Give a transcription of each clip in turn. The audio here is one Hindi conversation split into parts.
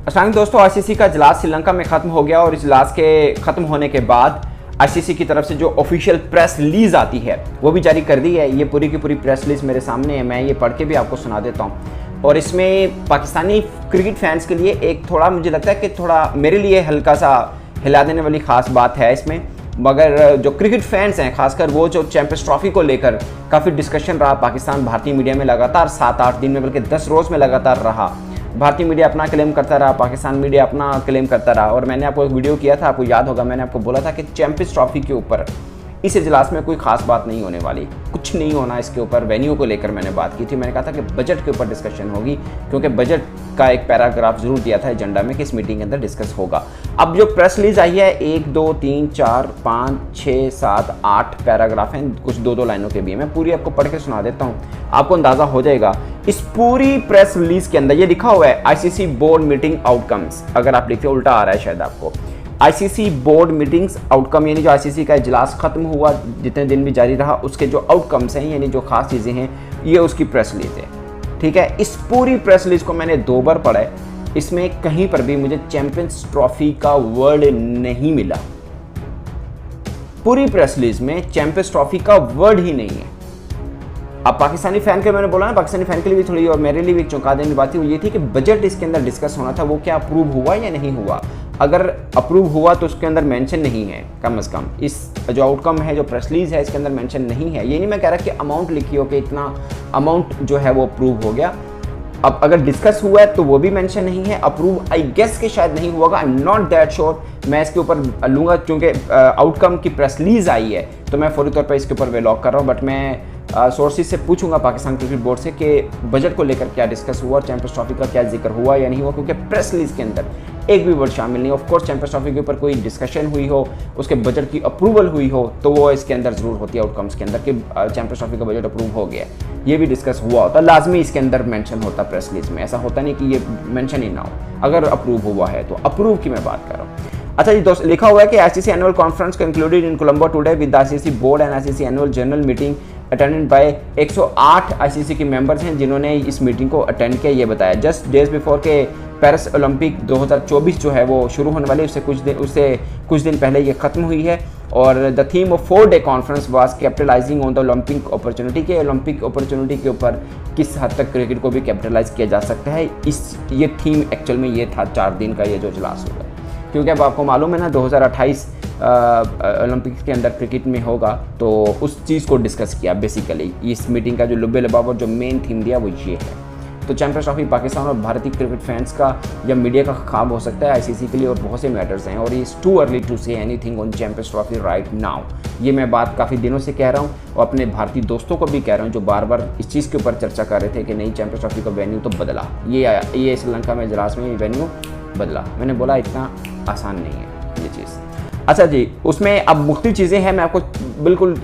अस्सलाम दोस्तों, आईसीसी का इजलास श्रीलंका में ख़त्म हो गया और इजलास के ख़त्म होने के बाद आईसीसी की तरफ से जो ऑफिशियल प्रेस रिलीज़ आती है वो भी जारी कर दी है। ये पूरी की पूरी प्रेस रिलीज़ मेरे सामने है, मैं ये पढ़ के भी आपको सुना देता हूँ। और इसमें पाकिस्तानी क्रिकेट फैंस के लिए एक थोड़ा मुझे लगता है कि थोड़ा मेरे लिए हल्का सा हिला देने वाली ख़ास बात है इसमें, मगर जो क्रिकेट फैंस हैं खासकर वो जो चैंपियंस ट्रॉफी को लेकर काफ़ी डिस्कशन रहा पाकिस्तान भारतीय मीडिया में लगातार 7-8 दिन में बल्कि 10 रोज़ में लगातार रहा। भारतीय मीडिया अपना क्लेम करता रहा, पाकिस्तान मीडिया अपना क्लेम करता रहा। और मैंने आपको एक वीडियो किया था, आपको याद होगा, मैंने आपको बोला था कि चैंपियंस ट्रॉफी के ऊपर इस इजलास में कोई खास बात नहीं होने वाली, कुछ नहीं होना इसके ऊपर। वेन्यू को लेकर मैंने बात की थी, मैंने कहा था कि बजट के ऊपर डिस्कशन होगी, क्योंकि बजट का एक पैराग्राफ जरूर दिया था एजेंडा में कि इस मीटिंग के अंदर डिस्कस होगा। अब जो प्रेस रिलीज आई है 1, 2, 3, 4, 5, 6, 7, 8 पैराग्राफ हैं, कुछ 2-2 लाइनों के भी हैं। मैं पूरी आपको पढ़ के सुना देता हूँ, आपको अंदाजा हो जाएगा। इस पूरी प्रेस रिलीज के अंदर ये लिखा हुआ है आईसीसी बोर्ड मीटिंग आउटकम्स। अगर आप लिखते उल्टा आ रहा है शायद आपको, आईसीसी बोर्ड मीटिंग्स आउटकम, यानी जो आईसीसी का इजलास खत्म हुआ, जितने दिन भी जारी रहा, उसके जो आउटकम्स हैं यानी जो खास चीज़ें हैं, ये उसकी प्रेस रिलीज है। ठीक है, इस पूरी प्रेस रिलीज को मैंने 2 बार पढ़ा है, इसमें कहीं पर भी मुझे चैंपियंस ट्रॉफी का वर्ड नहीं मिला। पूरी प्रेस रिलीज में चैंपियंस ट्रॉफी का वर्ड ही नहीं है। अब पाकिस्तानी फैन के मैंने बोला ना, पाकिस्तानी फैन के लिए भी थोड़ी और मेरे लिए भी एक चौंका देने बात थी, वो ये थी कि बजट इसके अंदर डिस्कस होना था, वो क्या अप्रूव हुआ या नहीं हुआ। अगर अप्रूव हुआ तो उसके अंदर मेंशन नहीं है, कम से कम इस जो आउटकम है, जो प्रेस रिलीज है, इसके अंदर मेंशन नहीं है। ये नहीं मैं कह रहा कि अमाउंट लिखी हो कि इतना अमाउंट जो है वो अप्रूव हो गया। अब अगर डिस्कस हुआ है तो वो भी मेंशन नहीं है। अप्रूव आई गेस के शायद नहीं हुआ, I am not that sure, मैं इसके ऊपर लूँगा क्योंकि आउटकम की प्रेस रिलीज आई है तो मैं फौरी तौर पर इसके ऊपर वे लॉक कर रहा हूँ। बट मैं सोर्सेज से पूछूंगा पाकिस्तान क्रिकेट बोर्ड से कि बजट को लेकर क्या डिस्कस हुआ, चैंपियंस ट्रॉफी का क्या जिक्र हुआ या नहीं हुआ, क्योंकि प्रेस रिलीज के अंदर एक भी वर्ड शामिल नहीं। ऑफ कोर्स चैंपियंस ट्रॉफी के ऊपर कोई डिस्कशन हुई हो, उसके बजट की अप्रूवल हुई हो तो वो इसके अंदर जरूर होती है आउटकम्स के अंदर कि चैंपियंस ट्रॉफी का बजट अप्रूव हो गया, ये भी डिस्कस हुआ होता, लाजमी इसके अंदर मेंशन होता प्रेस रिलीज में। ऐसा होता नहीं कि ये मेंशन ही ना हो, अगर अप्रूव हुआ है तो। अप्रूव की मैं बात कर रहा हूँ। अच्छा जी दोस्त, लिखा हुआ है कि ICC annual conference concluded in Colombo today with the ICC board and ICC annual general meeting attended by 108 ICC के मेंबर्स हैं जिन्होंने इस मीटिंग को अटेंड किया। ये बताया जस्ट डेज बिफोर के पेरिस ओलंपिक 2024 जो है वो शुरू होने वाली, उससे कुछ दिन पहले ये खत्म हुई है। और the theme of 4-day conference was capitalising on the Olympic opportunity, के ओलंपिक अपॉर्चुनिटी के ऊपर किस हद तक क्रिकेट को भी कैपिटलाइज किया जा सकता है। ये थीम एक्चुअल में ये था 4 दिन का ये जो इजलास होगा, क्योंकि अब आपको मालूम है ना 2028 ओलंपिक्स के अंदर क्रिकेट में होगा, तो उस चीज़ को डिस्कस किया बेसिकली। इस मीटिंग का जो लुब्बे लबाब और जो मेन थीम दिया वो ये है। तो चैंपियंस ट्रॉफी पाकिस्तान और भारतीय क्रिकेट फैंस का या मीडिया का ख्वाब हो सकता है आईसीसी के लिए, और बहुत से मैटर्स हैं। और it's too early to say anything on champions trophy right now. ये मैं बात काफ़ी दिनों से कह रहा हूँ और अपने भारतीय दोस्तों को भी कह रहा हूँ जो बार बार इस चीज़ के ऊपर चर्चा कर रहे थे कि नहीं चैंपियंस ट्रॉफी का वेन्यू तो बदला, ये श्रीलंका में इजलास में वेन्यू बदला। मैंने बोला इतना आसान नहीं है ये चीज़। अच्छा जी, उसमें अब मुख्तलिफ चीज़ें हैं, मैं आपको बिल्कुल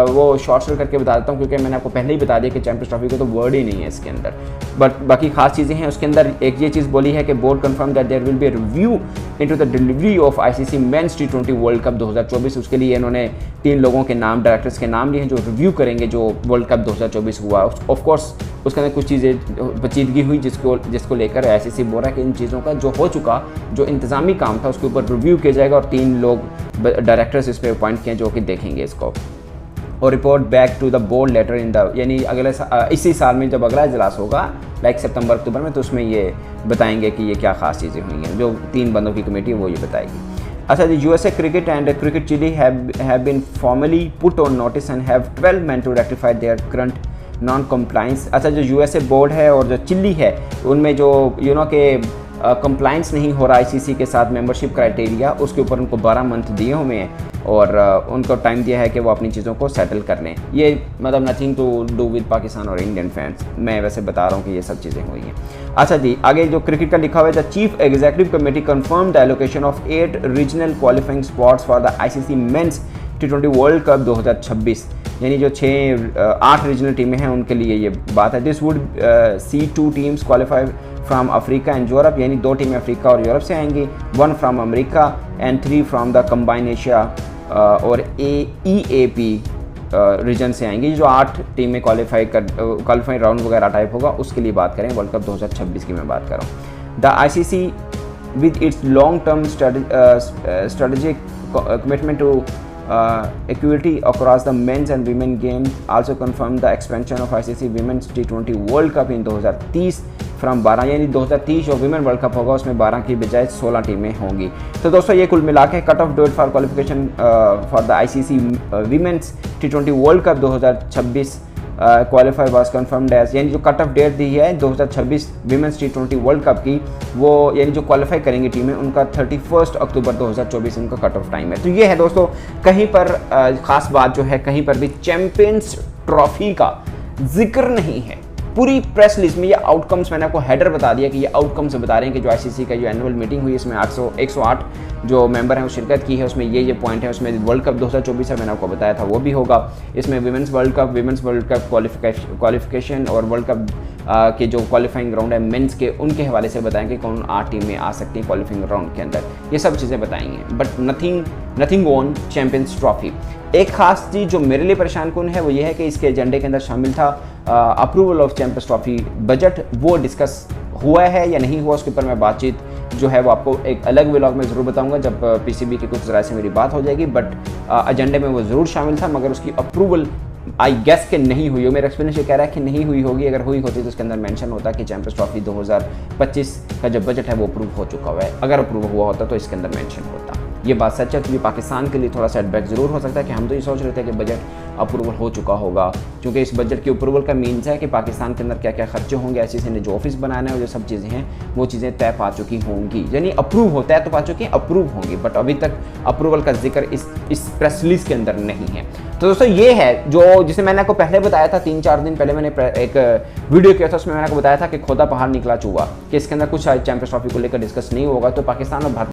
वो शॉर्ट करके बता देता हूँ, क्योंकि मैंने आपको पहले ही बता दिया कि चैंपियंस ट्रॉफी को तो वर्ड ही नहीं है इसके अंदर। बट बाकी खास चीज़ें हैं उसके अंदर। एक ये चीज़ बोली है कि board confirm that there will be review into the delivery of ICC men's T20 world cup 2024। उसके लिए इन्होंने 3 लोगों के नाम, डायरेक्टर्स के नाम लिए हैं जो रिव्यू करेंगे जो वर्ल्ड कप 2024 हुआ। ऑफ कोर्स उसके अंदर कुछ चीज़ें पेचीदगी हुई जिसको लेकर आईसीसी बोल रहा है कि इन चीज़ों का जो हो चुका, जो इंतज़ामी काम था उसके ऊपर रिव्यू किया जाएगा और 3 लोग डायरेक्टर्स इस पर अपॉइंट किए जो कि देखेंगे इसको, और report back to the board later in the, यानी अगले इसी साल में जब अगला इजलास होगा लाइक सितंबर अक्टूबर में, तो उसमें ये बताएंगे कि ये क्या खास चीज़ें हुई हैं। जो 3 बंदों की कमेटी है वो ये बताएगी। अच्छा जी, USA cricket and cricket Chile have been formally put on notice and have 12 men to rectify their current non compliance. अच्छा, जो यूएसए बोर्ड है और जो चिली है उनमें जो के कंप्लाइंस नहीं हो रहा आईसीसी के साथ मेंबरशिप क्राइटेरिया, उसके ऊपर उनको 12 मंथ दिए हुए हैं और उनको टाइम दिया है कि वो अपनी चीज़ों को सेटल कर लें। ये मतलब nothing to do with Pakistan और इंडियन फैंस, मैं वैसे बता रहा हूँ कि ये सब चीज़ें हुई हैं। अच्छा जी, आगे जो क्रिकेट का लिखा हुआ है, the chief executive committee confirm the allocation of 8 regional qualifying spots for the ICC men's T20 world cup 2026, यानी जो 8 रीजनल टीमें हैं उनके लिए ये बात है। This would see 2 teams qualify from Africa and Europe, यानी 2 टीमें अफ्रीका और यूरोप से आएंगी, 1 from America and 3 from the combine Asia और EAP रीजन से आएंगी। जो 8 टीमें क्वालिफाई राउंड वगैरह टाइप होगा उसके लिए बात करें, वर्ल्ड कप 2026 की मैं बात कर रहा हूँ। The ICC with its long-term strategic commitment to equity across the men's and women games also confirmed the expansion of ICC Women's T20 World Cup in 2030 from 12, यानी 2030 जो विमेन वर्ल्ड कप होगा उसमें 12 की बजाय 16 टीमें होंगी। तो दोस्तों ये कुल मिला के cut off date for qualification for the ICC Women's T20 world cup 2026 qualify was confirmed as, यानी जो कट ऑफ डेट दी है 2026 विमेंस T20 वर्ल्ड कप की, वो यानी जो क्वालिफाई करेंगी टीमें उनका 31 अक्टूबर 2024 उनका कट ऑफ टाइम है। तो ये है दोस्तों, कहीं पर खास बात जो है, कहीं पर भी चैंपियंस ट्रॉफी का जिक्र नहीं है। पूरी प्रेस लिस्ट में ये आउटकम्स मैंने आपको हेडर बता दिया कि ये आउटकम्स बता रहे हैं कि जो ICC का जो एनुअल मीटिंग हुई इसमें 108 जो मेंबर हैं वो शिरकत की है, उसमें ये पॉइंट है। उसमें वर्ल्ड कप 2024 है, मैंने आपको बताया था वो भी होगा। इसमें विमेंस वर्ल्ड कप क्वालिफिकेशन और वर्ल्ड कप के जो क्वालिफाइंग राउंड है मेंस के, उनके हवाले से बताएंगे कौन 8 टीमें आ सकती हैं क्वालिफाइंग राउंड के अंदर, ये सब चीज़ें बताएंगे। But nothing on champions trophy. एक खास चीज़ जो मेरे लिए परेशान कौन है वो ये है कि इसके एजेंडे के अंदर शामिल था approval of champions trophy budget. वो डिस्कस हुआ है या नहीं हुआ, उसके ऊपर मैं बातचीत जो है वो आपको एक अलग व्लॉग में ज़रूर बताऊंगा जब PCB के कुछ ज़राए से मेरी बात हो जाएगी। बट एजेंडे में वो ज़रूर शामिल था, मगर उसकी अप्रूवल आई गेस के नहीं हुई हो। मेरा एक्सपीरियंस ये कह रहा है कि नहीं हुई होगी। अगर हुई होती तो उसके अंदर मेंशन होता कि चैंपियंस ट्रॉफी 2025 का जो बजट है वो अप्रूव हो चुका हुआ है। अगर अप्रूव हुआ होता तो इसके अंदर मेंशन होता। ये बात सच है। तो ये पाकिस्तान के लिए थोड़ा सेटबैक ज़रूर हो सकता है कि हम तो ये सोच रहे थे कि बजट अप्रूवल हो चुका होगा, क्योंकि इस बजट की अप्रूवल का मीन्स है कि पाकिस्तान के अंदर क्या क्या खर्चे होंगे, ICC ने जो ऑफिस बनाना है और जो सब चीज़ें हैं वो चीज़ें तय पा चुकी होंगी, यानी अप्रूव होता है तो पा चुकी हैं, अप्रूव होंगी। बट अभी तक अप्रूवल का जिक्र इस प्रेस रिलीज के अंदर नहीं है। तो दोस्तों ये है जो जिसे मैंने आपको पहले बताया था, 3-4 दिन पहले मैंने एक वीडियो किया था, उसमें मैंने आपको बताया था कि खोदा पहाड़ निकला चूहा, कि इसके अंदर कुछ चैंपियंस ट्रॉफी को लेकर डिस्कस नहीं होगा। तो पाकिस्तान और भारत